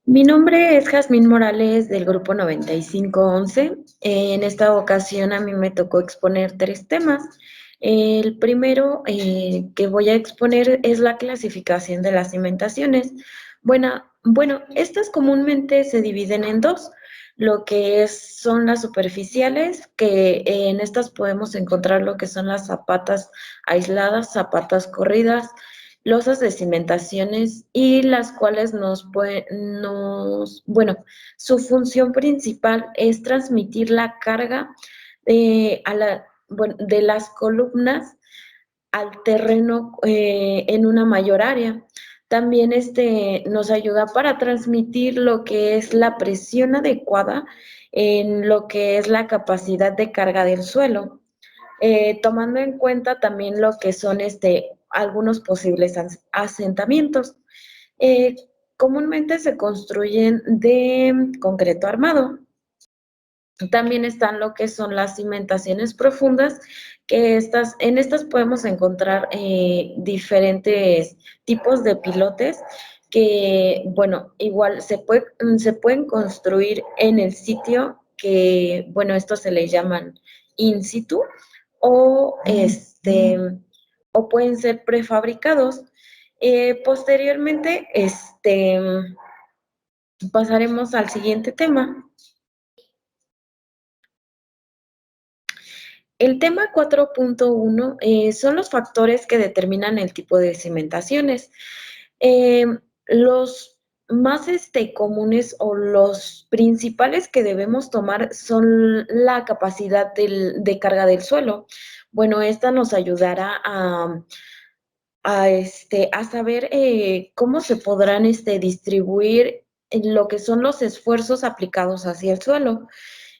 Mi nombre es Jazmín Morales del grupo 9511. En esta ocasión a mí me tocó exponer tres temas. El primero que voy a exponer es la clasificación de las cimentaciones. Bueno, estas comúnmente se dividen en dos, lo que son las superficiales, que en estas podemos encontrar lo que son las zapatas aisladas, zapatas corridas, losas de cimentaciones y las cuales bueno, su función principal es transmitir la carga de las columnas al terreno en una mayor área. También nos ayuda para transmitir lo que es la presión adecuada en lo que es la capacidad de carga del suelo, tomando en cuenta también lo que son algunos posibles asentamientos. Eh, Comúnmente se construyen de concreto armado. También están lo que son las cimentaciones profundas, que en estas podemos encontrar diferentes tipos de pilotes que, bueno, igual se pueden construir en el sitio que, bueno, estos se le llaman in situ o, o pueden ser prefabricados. Posteriormente, pasaremos al siguiente tema. El tema 4.1 son los factores que determinan el tipo de cimentaciones. Los más comunes o los principales que debemos tomar son la capacidad de carga del suelo. Bueno, esta nos ayudará a saber cómo se podrán distribuir lo que son los esfuerzos aplicados hacia el suelo.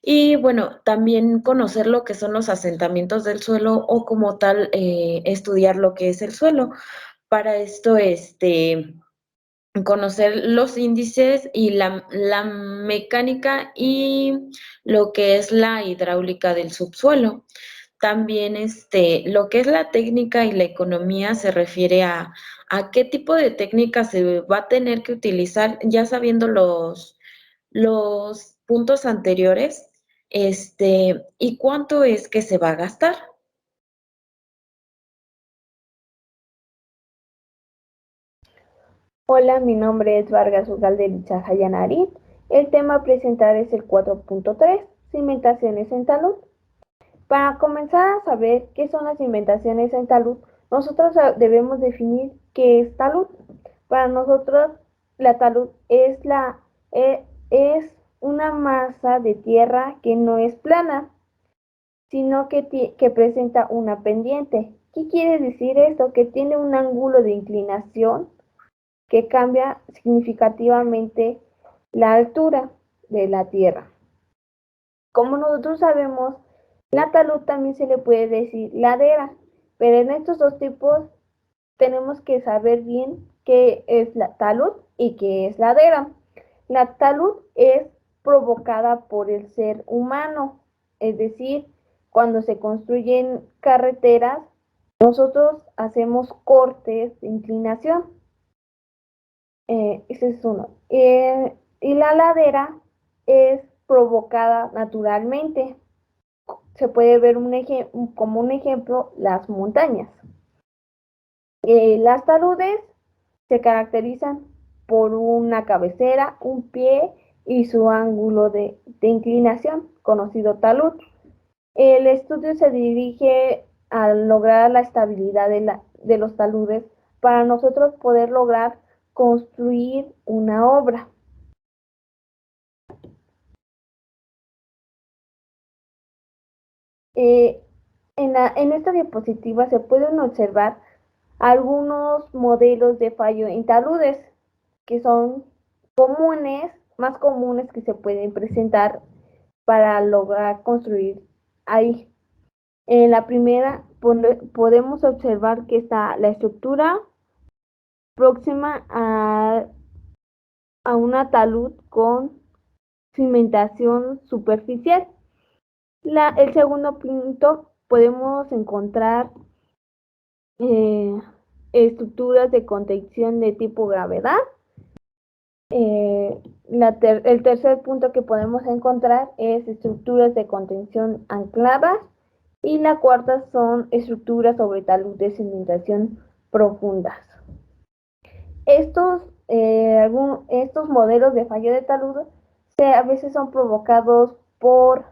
Y bueno, también conocer lo que son los asentamientos del suelo o como tal estudiar lo que es el suelo. Para esto, conocer los índices y la mecánica y lo que es la hidráulica del subsuelo. También lo que es la técnica y la economía se refiere a qué tipo de técnica se va a tener que utilizar, ya sabiendo los puntos anteriores, y cuánto es que se va a gastar. Hola, mi nombre es Vargas Ugaldericha Hayanarit. El tema a presentar es el 4.3, cimentaciones en talud. Para comenzar a saber qué son las cimentaciones en talud, nosotros debemos definir qué es talud. Para nosotros, la talud es una masa de tierra que no es plana, sino que presenta una pendiente. ¿Qué quiere decir esto? Que tiene un ángulo de inclinación que cambia significativamente la altura de la Tierra. Como nosotros sabemos, la talud también se le puede decir ladera, pero en estos dos tipos tenemos que saber bien qué es la talud y qué es ladera. La talud es provocada por el ser humano, es decir, cuando se construyen carreteras, nosotros hacemos cortes de inclinación. Ese es uno. Y la ladera es provocada naturalmente. Se puede ver como un ejemplo las montañas. Las taludes se caracterizan por una cabecera, un pie y su ángulo de inclinación, conocido talud. El estudio se dirige a lograr la estabilidad de los taludes para nosotros poder lograr construir una obra. Eh, en esta diapositiva se pueden observar algunos modelos de fallo en taludes que son comunes, más comunes que se pueden presentar para lograr construir ahí. En la primera podemos observar que está la estructura próxima a una talud con cimentación superficial. El segundo punto podemos encontrar eh, estructuras de contención de tipo gravedad El tercer punto que podemos encontrar es estructuras de contención ancladas y la cuarta son estructuras sobre talud de cimentación profundas. Estos modelos de fallo de talud a veces son provocados por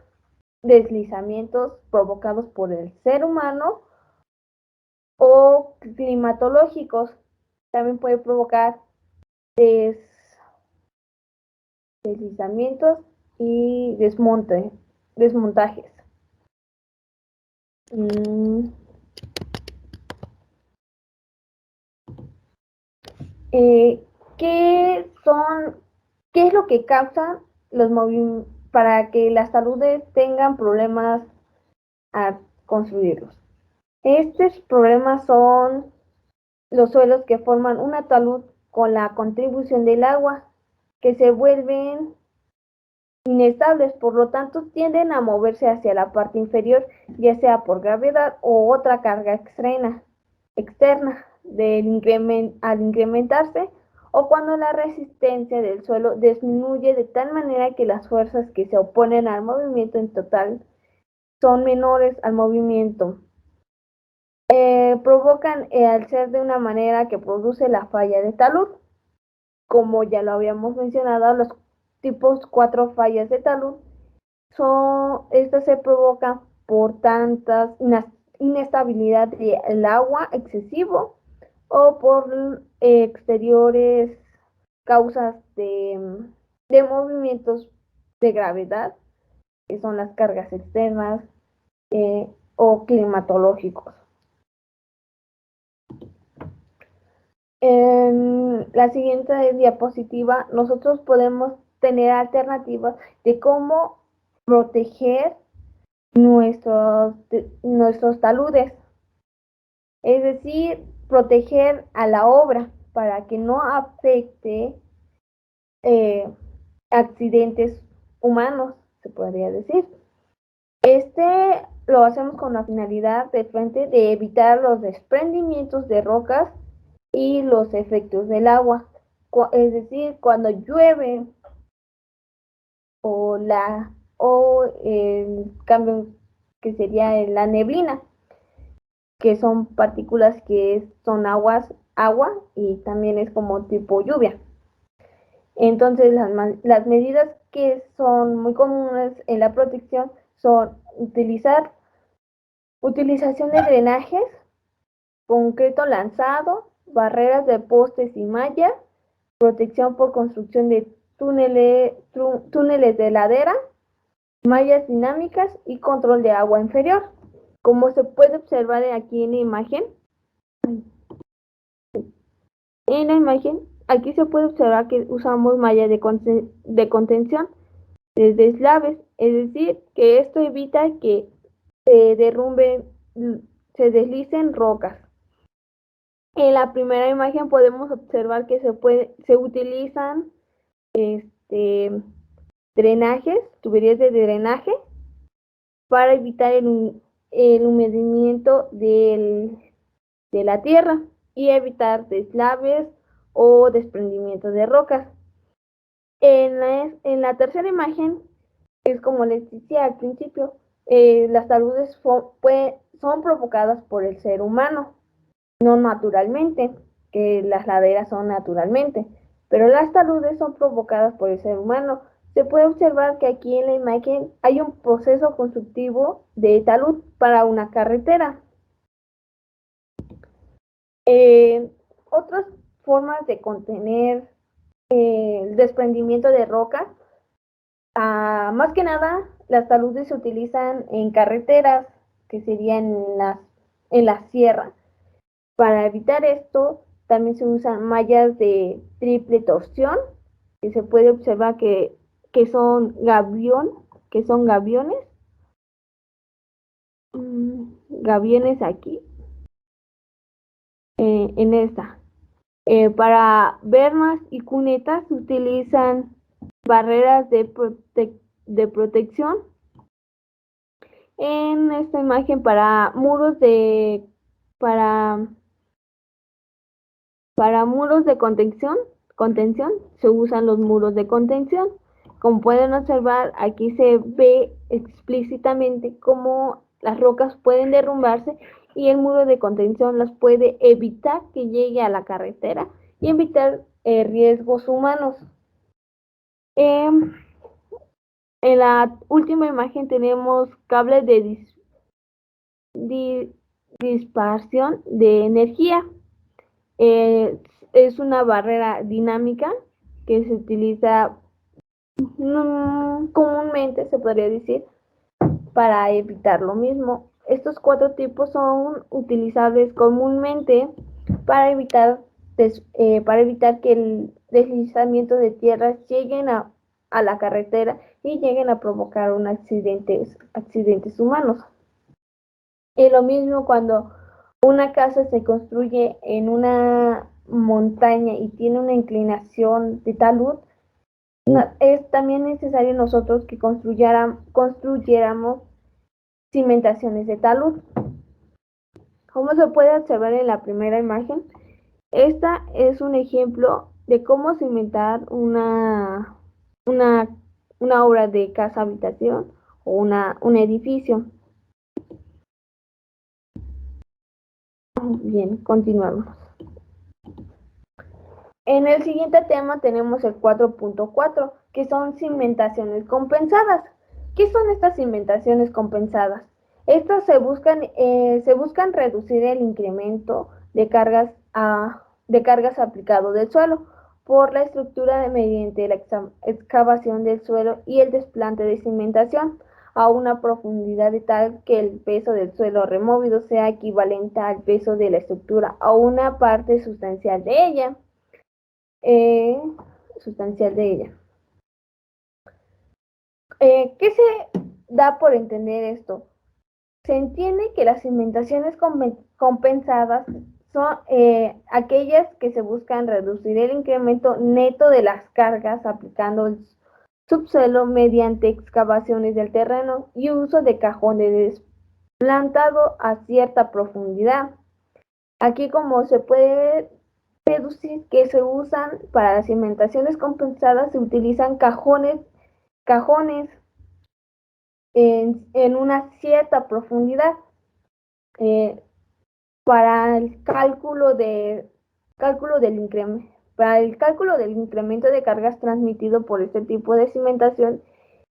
deslizamientos provocados por el ser humano o climatológicos. También puede provocar deslizamientos y desmontajes. Eh, ¿qué es lo que causa los movimientos para que las taludes tengan problemas a construirlos? Estos problemas son los suelos que forman una talud con la contribución del agua, que se vuelven inestables, por lo tanto tienden a moverse hacia la parte inferior, ya sea por gravedad o otra carga externa al incrementarse o cuando la resistencia del suelo disminuye de tal manera que las fuerzas que se oponen al movimiento en total son menores al movimiento. Provocan al ser de una manera que produce la falla de talud. Como ya lo habíamos mencionado, los tipos 4 fallas de talud estas se provocan por tantas inestabilidad del agua excesivo o por exteriores causas de movimientos de gravedad, que son las cargas externas o climatológicos. En la siguiente diapositiva nosotros podemos tener alternativas de cómo proteger nuestros taludes, es decir, proteger a la obra para que no afecte accidentes humanos, se podría decir. Lo hacemos con la finalidad de evitar los desprendimientos de rocas y los efectos del agua, es decir, cuando llueve o el cambio que sería la neblina, que son partículas que son agua y también es como tipo lluvia. Entonces las medidas que son muy comunes en la protección son utilización de drenajes, concreto lanzado, barreras de postes y mallas, protección por construcción de túneles de ladera, mallas dinámicas y control de agua inferior. Como se puede observar aquí en la imagen, aquí se puede observar que usamos malla de contención desde eslaves, es decir, que esto evita que se deslicen rocas. En la primera imagen podemos observar que se utilizan drenajes, tuberías de drenaje para evitar el humedecimiento de la tierra y evitar deslaves o desprendimiento de rocas. En la tercera imagen, es como les decía al principio, las taludes son provocadas por el ser humano, no naturalmente, que las laderas son naturalmente, pero las taludes son provocadas por el ser humano. Se puede observar que aquí en la imagen hay un proceso constructivo de talud para una carretera. Otras formas de contener el desprendimiento de rocas, más que nada las taludes se utilizan en carreteras, que serían en la sierra. Para evitar esto, también se usan mallas de triple torsión, que se puede observar que son gaviones, gaviones aquí, en esta. Para bermas y cunetas se utilizan barreras de protección. En esta imagen para muros de contención contención, se usan los muros de contención. Como pueden observar, aquí se ve explícitamente cómo las rocas pueden derrumbarse y el muro de contención las puede evitar que llegue a la carretera y evitar riesgos humanos. En la última imagen tenemos cables de dispersión de energía. Es una barrera dinámica que se utiliza comúnmente, se podría decir, para evitar lo mismo. Estos 4 tipos son utilizables comúnmente para evitar que el deslizamiento de tierras lleguen a la carretera y lleguen a provocar accidentes humanos. Y lo mismo cuando una casa se construye en una montaña y tiene una inclinación de talud, es también necesario nosotros que construyéramos cimentaciones de talud. Como se puede observar en la primera imagen, esta es un ejemplo de cómo cimentar una obra de casa habitación o un edificio. Bien, continuamos. En el siguiente tema tenemos el 4.4, que son cimentaciones compensadas. ¿Qué son estas cimentaciones compensadas? Estas se buscan reducir el incremento de cargas aplicado del suelo por la estructura mediante la excavación del suelo y el desplante de cimentación a una profundidad de tal que el peso del suelo removido sea equivalente al peso de la estructura a una parte sustancial de ella. ¿Qué se da por entender esto? Se entiende que las cimentaciones compensadas son aquellas que se buscan reducir el incremento neto de las cargas aplicando el subsuelo mediante excavaciones del terreno y uso de cajones plantado a cierta profundidad. Aquí, como se puede deducir que se usan para las cimentaciones compensadas, se utilizan cajones en una cierta profundidad para el cálculo del incremento de cargas transmitido por este tipo de cimentación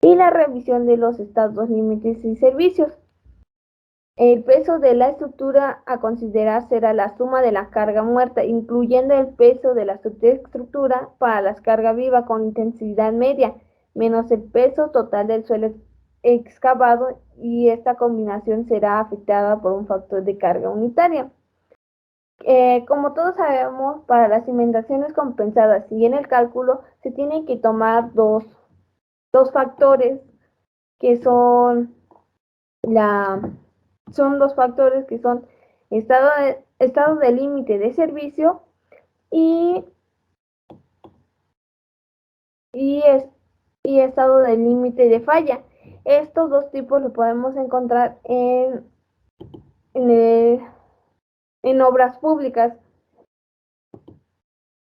y la revisión de los estados límites y servicios. El peso de la estructura a considerar será la suma de la carga muerta, incluyendo el peso de la estructura para la carga viva con intensidad media, menos el peso total del suelo excavado, y esta combinación será afectada por un factor de carga unitaria. Como todos sabemos, para las cimentaciones compensadas y en el cálculo se tienen que tomar dos factores que son estado de límite de servicio y estado de límite de falla. Estos dos tipos los podemos encontrar en obras públicas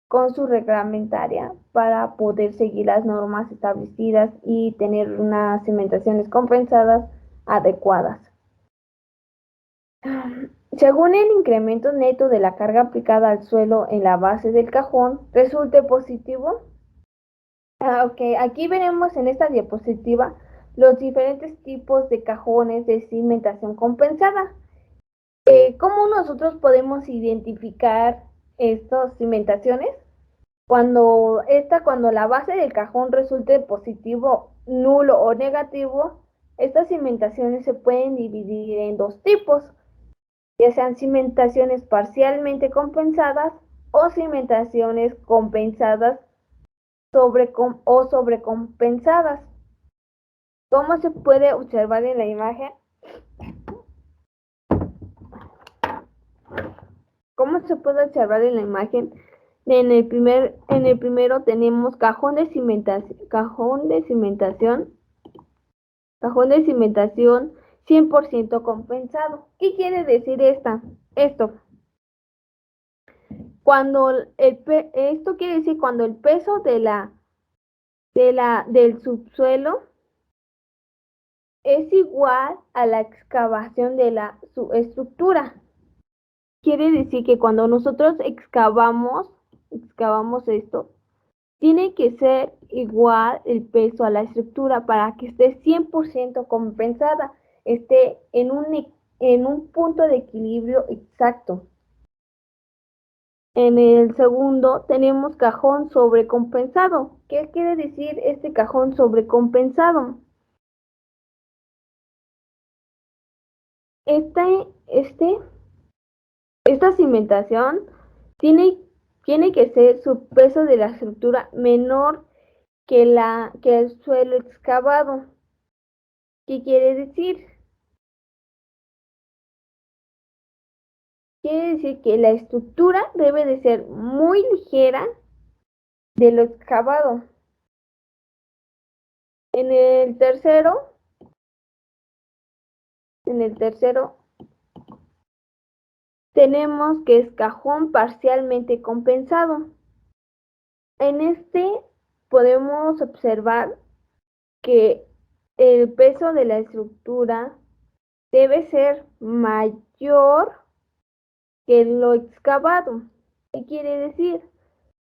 con su reglamentaria para poder seguir las normas establecidas y tener unas cimentaciones compensadas adecuadas. Según el incremento neto de la carga aplicada al suelo en la base del cajón resulte positivo. Aquí veremos en esta diapositiva los diferentes tipos de cajones de cimentación compensada. ¿Cómo nosotros podemos identificar estas cimentaciones? Cuando la base del cajón resulte positivo, nulo o negativo, estas cimentaciones se pueden dividir en dos tipos, ya sean cimentaciones parcialmente compensadas o cimentaciones compensadas o sobrecompensadas. Como se puede observar en la imagen, en el primero tenemos cajón de cimentación 100% compensado. ¿Qué quiere decir esto? Esto quiere decir cuando el peso del subsuelo es igual a la excavación de la subestructura. Quiere decir que cuando nosotros excavamos esto, tiene que ser igual el peso a la estructura para que esté 100% compensada, esté en un punto de equilibrio exacto. En el segundo tenemos cajón sobrecompensado. ¿Qué quiere decir este cajón sobrecompensado? Este, este, esta cimentación tiene, tiene que ser su peso de la estructura menor que el suelo excavado. ¿Qué quiere decir? Quiere decir que la estructura debe de ser muy ligera de lo excavado. En el tercero, en el tercero tenemos que es cajón parcialmente compensado. En este podemos observar que el peso de la estructura debe ser mayor que lo excavado. ¿Qué quiere decir?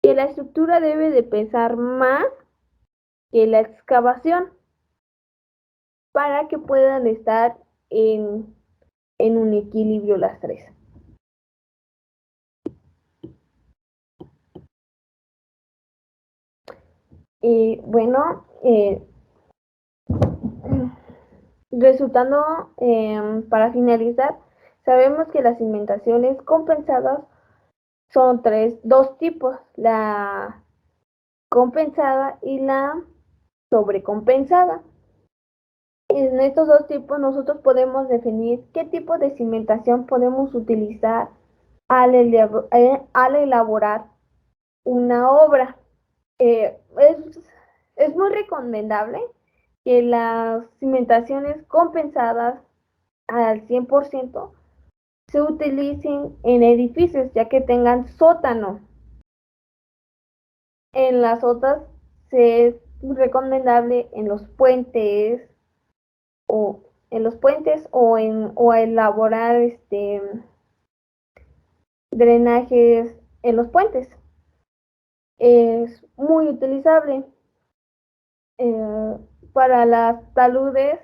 Que la estructura debe de pesar más que la excavación para que puedan estar en un equilibrio las tres. Y bueno, resultando, para finalizar, sabemos que las cimentaciones compensadas son dos tipos, la compensada y la sobrecompensada. En estos dos tipos nosotros podemos definir qué tipo de cimentación podemos utilizar al elaborar una obra. Eh, es, es muy recomendable que las cimentaciones compensadas al 100% se utilicen en edificios ya que tengan sótano. En las otras es recomendable en los puentes o o elaborar drenajes en los puentes. Es muy utilizable. Eh, para las taludes,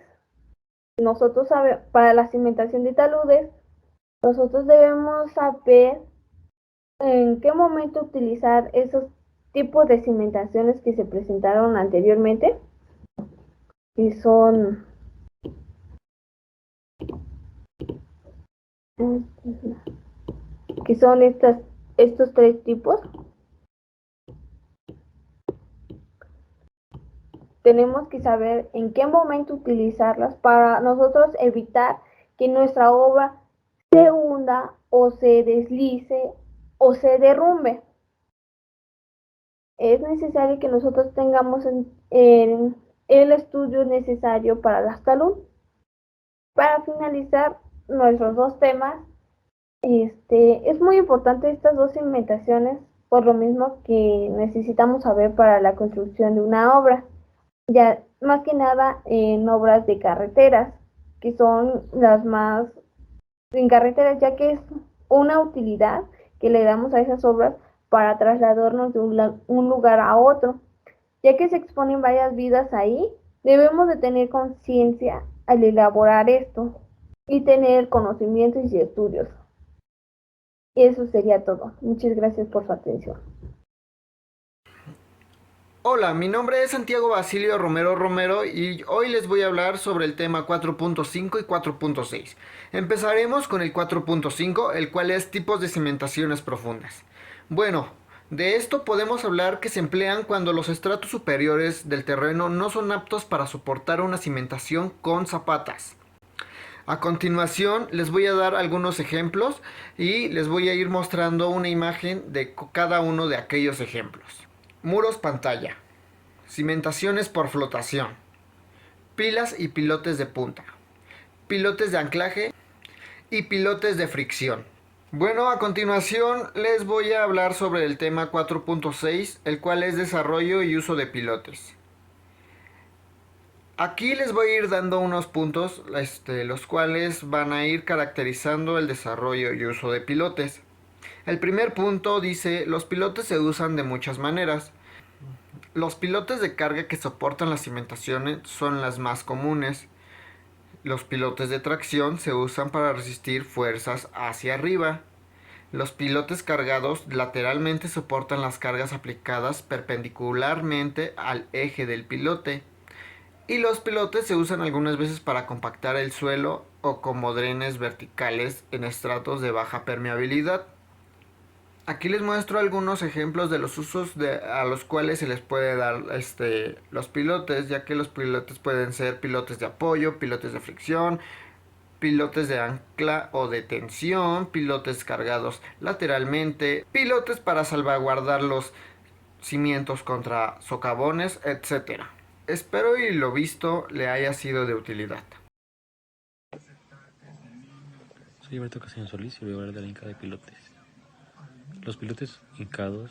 para la cimentación de taludes, nosotros debemos saber en qué momento utilizar esos tipos de cimentaciones que se presentaron anteriormente, y son estos tres tipos. Tenemos que saber en qué momento utilizarlas para nosotros evitar que nuestra obra se hunda o se deslice o se derrumbe. Es necesario que nosotros tengamos el estudio necesario para la salud. Para finalizar nuestros dos temas, es muy importante estas dos cimentaciones por lo mismo que necesitamos saber para la construcción de una obra, ya más que nada en obras de carreteras, que son las más en carreteras, ya que es una utilidad que le damos a esas obras para trasladarnos de un lugar a otro, ya que se exponen varias vidas ahí. Debemos de tener conciencia al elaborar esto y tener conocimientos y estudios. Eso sería todo. Muchas gracias por su atención. Hola, mi nombre es Santiago Basilio Romero Romero y hoy les voy a hablar sobre el tema 4.5 y 4.6. Empezaremos con el 4.5, el cual es tipos de cimentaciones profundas. Bueno, de esto podemos hablar que se emplean cuando los estratos superiores del terreno no son aptos para soportar una cimentación con zapatas. A continuación les voy a dar algunos ejemplos y les voy a ir mostrando una imagen de cada uno de aquellos ejemplos. Muros pantalla, cimentaciones por flotación, pilas y pilotes de punta, pilotes de anclaje y pilotes de fricción. Bueno, a continuación les voy a hablar sobre el tema 4.6, el cual es desarrollo y uso de pilotes. Aquí les voy a ir dando unos puntos, los cuales van a ir caracterizando el desarrollo y uso de pilotes. El primer punto dice, los pilotes se usan de muchas maneras. Los pilotes de carga que soportan las cimentaciones son las más comunes. Los pilotes de tracción se usan para resistir fuerzas hacia arriba. Los pilotes cargados lateralmente soportan las cargas aplicadas perpendicularmente al eje del pilote. Y los pilotes se usan algunas veces para compactar el suelo o como drenes verticales en estratos de baja permeabilidad. Aquí les muestro algunos ejemplos de los usos a los cuales se les puede dar los pilotes, ya que los pilotes pueden ser pilotes de apoyo, pilotes de fricción, pilotes de ancla o de tensión, pilotes cargados lateralmente, pilotes para salvaguardar los cimientos contra socavones, etc. Espero y lo visto le haya sido de utilidad. Soy Alberto Castaño Solís y voy a hablar de la hinca de pilotes. Los pilotes hincados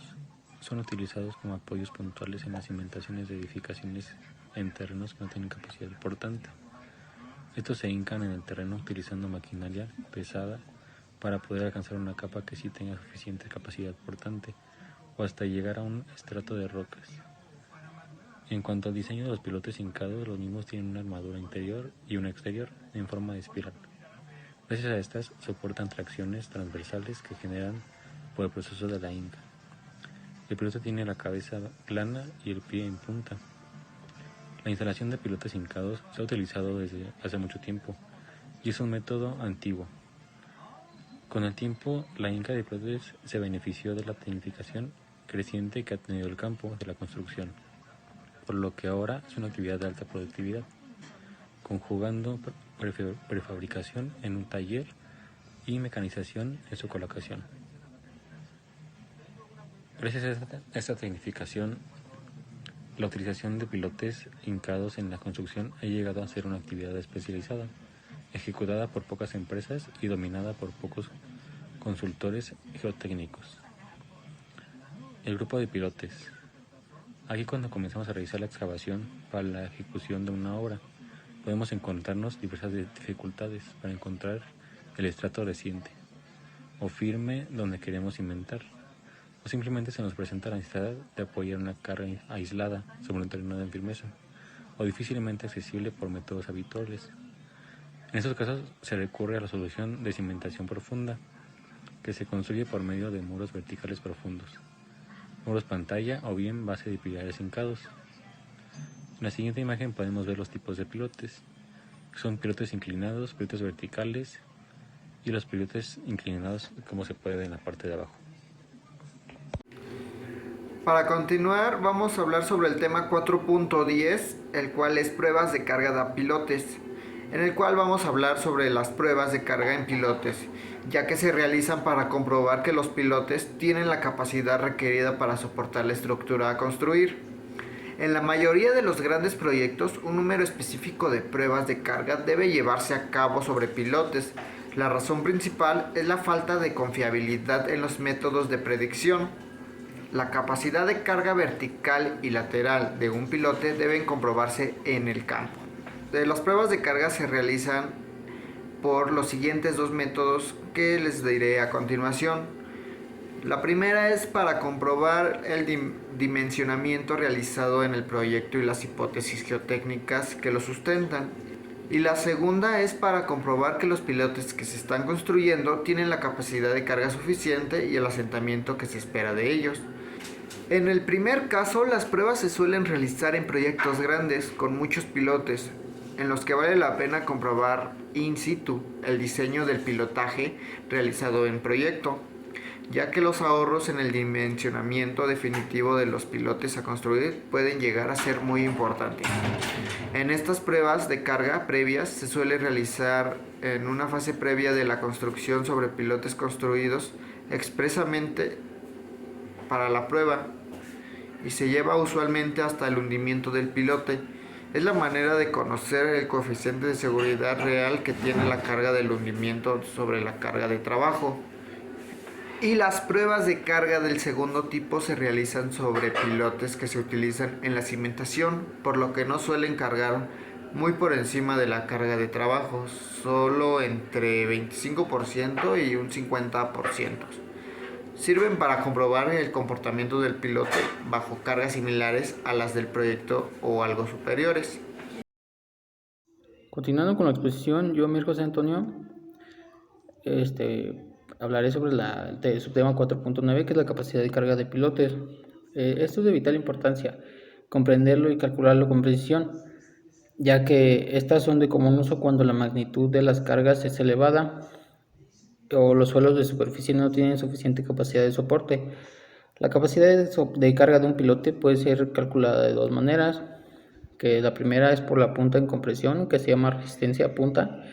son utilizados como apoyos puntuales en las cimentaciones de edificaciones en terrenos que no tienen capacidad portante. Estos se hincan en el terreno utilizando maquinaria pesada para poder alcanzar una capa que sí tenga suficiente capacidad portante o hasta llegar a un estrato de rocas. En cuanto al diseño de los pilotes hincados, los mismos tienen una armadura interior y una exterior en forma de espiral. Gracias a estas soportan tracciones transversales que generan por el proceso de la hinca. El pilote tiene la cabeza plana y el pie en punta. La instalación de pilotes hincados se ha utilizado desde hace mucho tiempo y es un método antiguo. Con el tiempo, la hinca de pilotes se benefició de la tecnificación creciente que ha tenido el campo de la construcción, por lo que ahora es una actividad de alta productividad, conjugando prefabricación en un taller y mecanización en su colocación. Gracias a esta tecnificación, la utilización de pilotes hincados en la construcción ha llegado a ser una actividad especializada, ejecutada por pocas empresas y dominada por pocos consultores geotécnicos. El grupo de pilotes. Aquí cuando comenzamos a realizar la excavación para la ejecución de una obra, podemos encontrarnos diversas dificultades para encontrar el estrato reciente o firme donde queremos cimentar, o simplemente se nos presenta la necesidad de apoyar una carga aislada sobre un terreno de firmeza, o difícilmente accesible por métodos habituales. En estos casos se recurre a la solución de cimentación profunda, que se construye por medio de muros verticales profundos, muros pantalla o bien base de pilares hincados. En la siguiente imagen podemos ver los tipos de pilotes. Son pilotes inclinados, pilotes verticales y los pilotes inclinados como se puede ver en la parte de abajo. Para continuar vamos a hablar sobre el tema 4.10, el cual es pruebas de carga de pilotes, en el cual vamos a hablar sobre las pruebas de carga en pilotes, ya que se realizan para comprobar que los pilotes tienen la capacidad requerida para soportar la estructura a construir. En la mayoría de los grandes proyectos, un número específico de pruebas de carga debe llevarse a cabo sobre pilotes. La razón principal es la falta de confiabilidad en los métodos de predicción. La capacidad de carga vertical y lateral de un pilote deben comprobarse en el campo. Las pruebas de carga se realizan por los siguientes dos métodos que les diré a continuación. La primera es para comprobar el dimensionamiento realizado en el proyecto y las hipótesis geotécnicas que lo sustentan. Y la segunda es para comprobar que los pilotes que se están construyendo tienen la capacidad de carga suficiente y el asentamiento que se espera de ellos. En el primer caso, las pruebas se suelen realizar en proyectos grandes con muchos pilotes, en los que vale la pena comprobar in situ el diseño del pilotaje realizado en proyecto, ya que los ahorros en el dimensionamiento definitivo de los pilotes a construir pueden llegar a ser muy importantes. En estas pruebas de carga previas se suele realizar en una fase previa de la construcción sobre pilotes construidos expresamente para la prueba y se lleva usualmente hasta el hundimiento del pilote. Es la manera de conocer el coeficiente de seguridad real que tiene la carga del hundimiento sobre la carga de trabajo Y las pruebas de carga del segundo tipo se realizan sobre pilotes que se utilizan en la cimentación, por lo que no suelen cargar muy por encima de la carga de trabajo, solo entre 25% y un 50%. Sirven para comprobar el comportamiento del piloto bajo cargas similares a las del proyecto o algo superiores. Continuando con la exposición, yo, Mir José Antonio, hablaré sobre el subtema 4.9, que es la capacidad de carga de pilotes. Esto es de vital importancia, comprenderlo y calcularlo con precisión, ya que estas son de común uso cuando la magnitud de las cargas es elevada o los suelos de superficie no tienen suficiente capacidad de soporte. La capacidad de carga de un pilote puede ser calculada de dos maneras, que la primera es por la punta en compresión, que se llama resistencia a punta,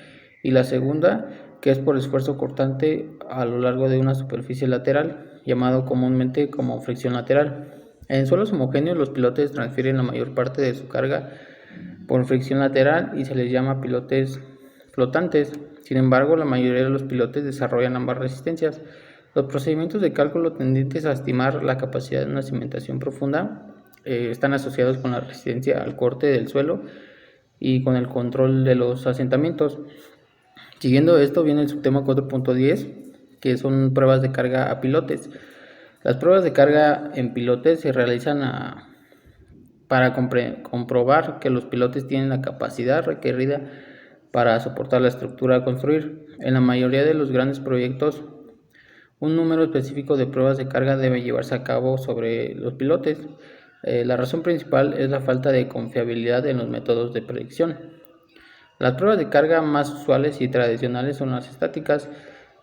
y la segunda, que es por esfuerzo cortante a lo largo de una superficie lateral, llamado comúnmente como fricción lateral. En suelos homogéneos, los pilotes transfieren la mayor parte de su carga por fricción lateral y se les llama pilotes flotantes. Sin embargo, la mayoría de los pilotes desarrollan ambas resistencias. Los procedimientos de cálculo tendientes a estimar la capacidad de una cimentación profunda están asociados con la resistencia al corte del suelo y con el control de los asentamientos. Siguiendo esto viene el subtema 4.10, que son pruebas de carga a pilotes. Las pruebas de carga en pilotes se realizan para comprobar que los pilotes tienen la capacidad requerida para soportar la estructura a construir. En la mayoría de los grandes proyectos, un número específico de pruebas de carga debe llevarse a cabo sobre los pilotes. La razón principal es la falta de confiabilidad en los métodos de predicción. Las pruebas de carga más usuales y tradicionales son las estáticas,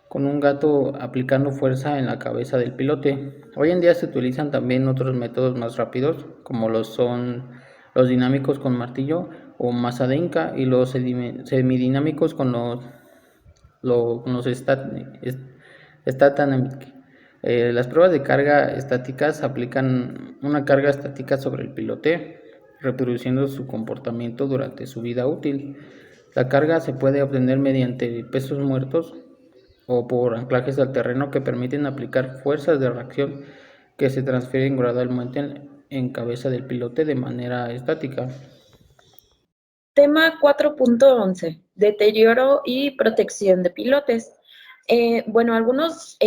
con un gato aplicando fuerza en la cabeza del pilote. Hoy en día se utilizan también otros métodos más rápidos, como son los dinámicos con martillo o masa de Inca, y los semidinámicos con los Statamic. Las pruebas de carga estáticas aplican una carga estática sobre el pilote, reproduciendo su comportamiento durante su vida útil. La carga se puede obtener mediante pesos muertos o por anclajes al terreno que permiten aplicar fuerzas de reacción que se transfieren gradualmente en cabeza del pilote de manera estática. Tema 4.11, deterioro y protección de pilotes. Algunos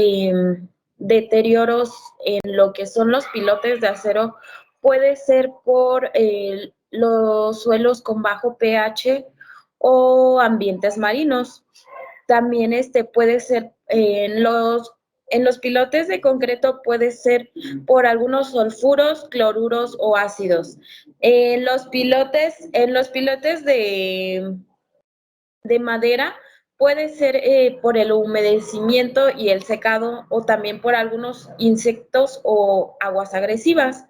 deterioros en lo que son los pilotes de acero puede ser por los suelos con bajo pH o ambientes marinos. También puede ser en los pilotes de concreto, puede ser por algunos sulfuros, cloruros o ácidos. En los pilotes de madera puede ser por el humedecimiento y el secado, o también por algunos insectos o aguas agresivas.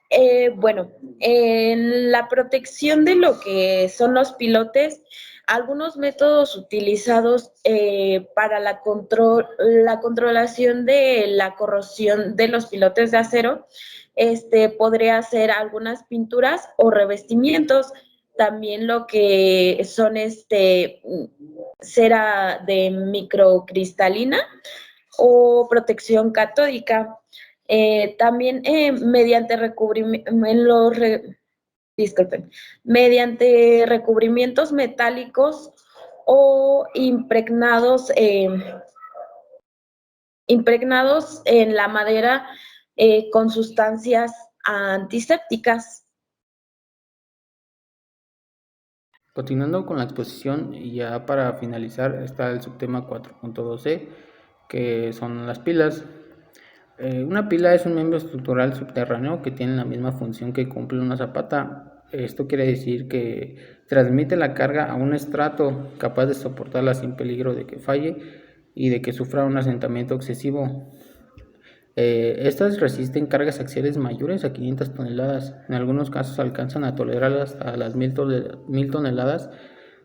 En la protección de lo que son los pilotes, algunos métodos utilizados para la controlación de la corrosión de los pilotes de acero, podría ser algunas pinturas o revestimientos. También lo que son cera de microcristalina o protección catódica. También mediante recubrimientos metálicos o impregnados en la madera con sustancias antisépticas. Continuando con la exposición, y ya para finalizar, está el subtema 4.12, que son las pilas. Una pila es un miembro estructural subterráneo que tiene la misma función que cumple una zapata. Esto quiere decir que transmite la carga a un estrato capaz de soportarla sin peligro de que falle y de que sufra un asentamiento excesivo. Estas resisten cargas axiales mayores a 500 toneladas. En algunos casos alcanzan a tolerar hasta las 1000 toneladas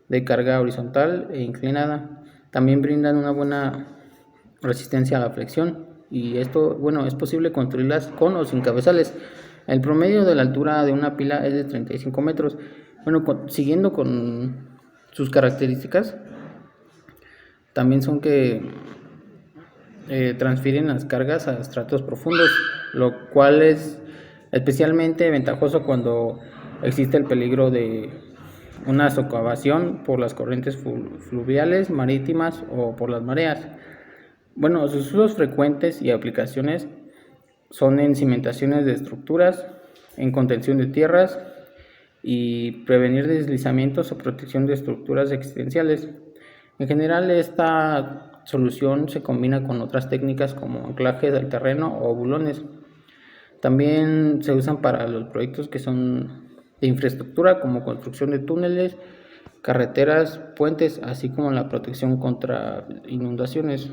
de carga horizontal e inclinada. También brindan una buena resistencia a la flexión, y esto, es posible construirlas con o sin cabezales. El promedio de la altura de una pila es de 35 metros. Siguiendo con sus características, también son que transfieren las cargas a estratos profundos, lo cual es especialmente ventajoso cuando existe el peligro de una socavación por las corrientes fluviales, marítimas o por las mareas. Bueno, sus usos frecuentes y aplicaciones son en cimentaciones de estructuras, en contención de tierras y prevenir deslizamientos o protección de estructuras existenciales. En general, esta solución se combina con otras técnicas como anclaje del terreno o bulones. También se usan para los proyectos que son de infraestructura, como construcción de túneles, carreteras, puentes, así como la protección contra inundaciones.